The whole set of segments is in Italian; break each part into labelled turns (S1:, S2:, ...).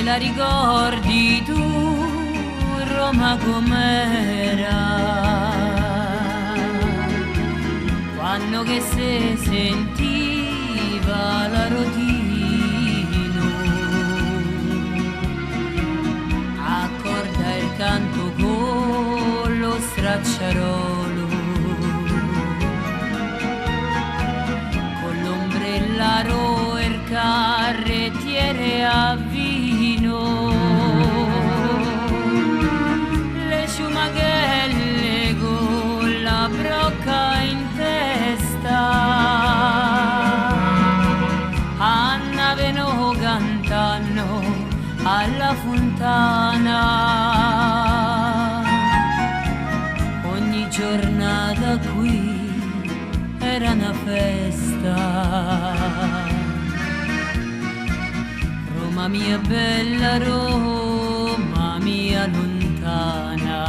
S1: la ricordi tu, Roma com'era? Quando che si sentiva la Rodino, accorda il canto con lo stracciarolo, con l'ombrellaro e il carrettiere a vino, le ciumaghelle con la brocca in testa, andavano cantando alla fontana. Ogni giornata qui era una festa. Roma mia bella, Roma mia lontana,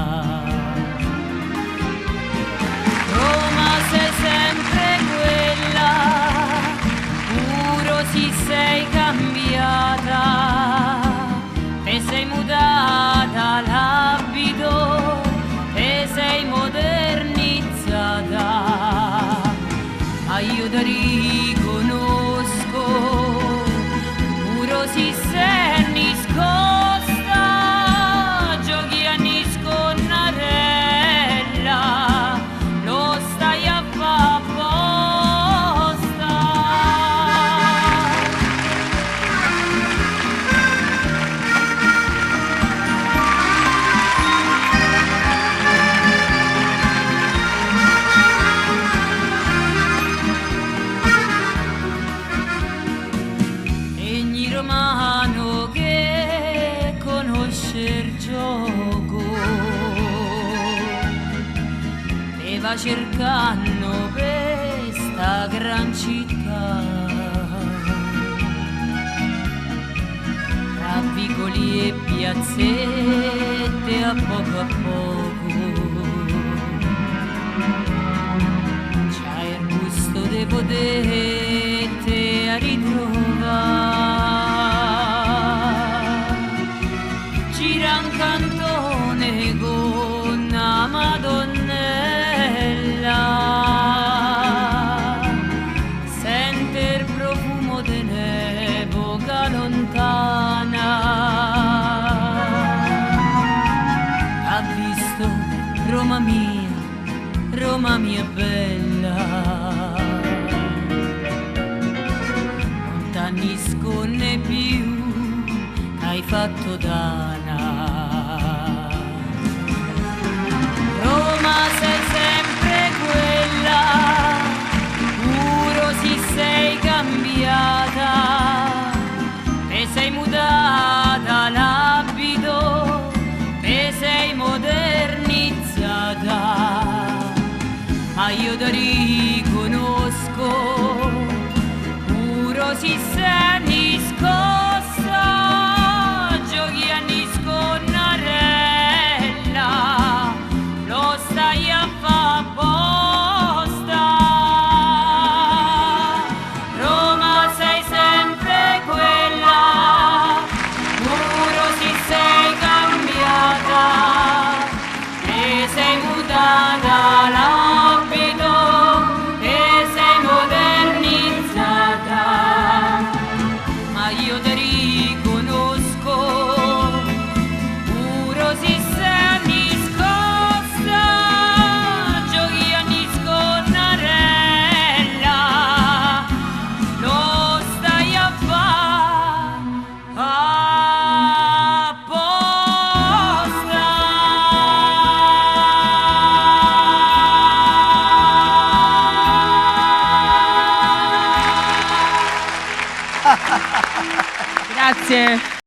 S1: Roma sei sempre quella, puro si sei cambiata, te sei mutata l'abito, te sei modernizzata, ma io ti riconosco, puro si sei nascosta, giochi a nisconnarella, lo stai a fa apposta. Egni romano che conosce il gioco, e va cercando per sta gran città, tra vicoli e piazzette a poco c'hai il gusto de poterti a ritrovare, gira un cantone con una Madonnella, sente il profumo dell'epoca lontana, ha visto Roma mia bella, non t'anni sconne più, hai fatto dana. Roma sei sempre quella, puro si sei cambiata, te sei mutata l'abito, te sei modernizzata, ma io ti riconosco, puro si sei nascosta, giochi a nisconnarella, lo stai a fa apposta. Roma sei sempre quella, puro si sei cambiata, e sei mutata l'abito, e sei modernizzata, ma io ti riconosco, puro si sei nascosta, giochi a nisconnarella, lo stai a fa apposta.
S2: Grazie.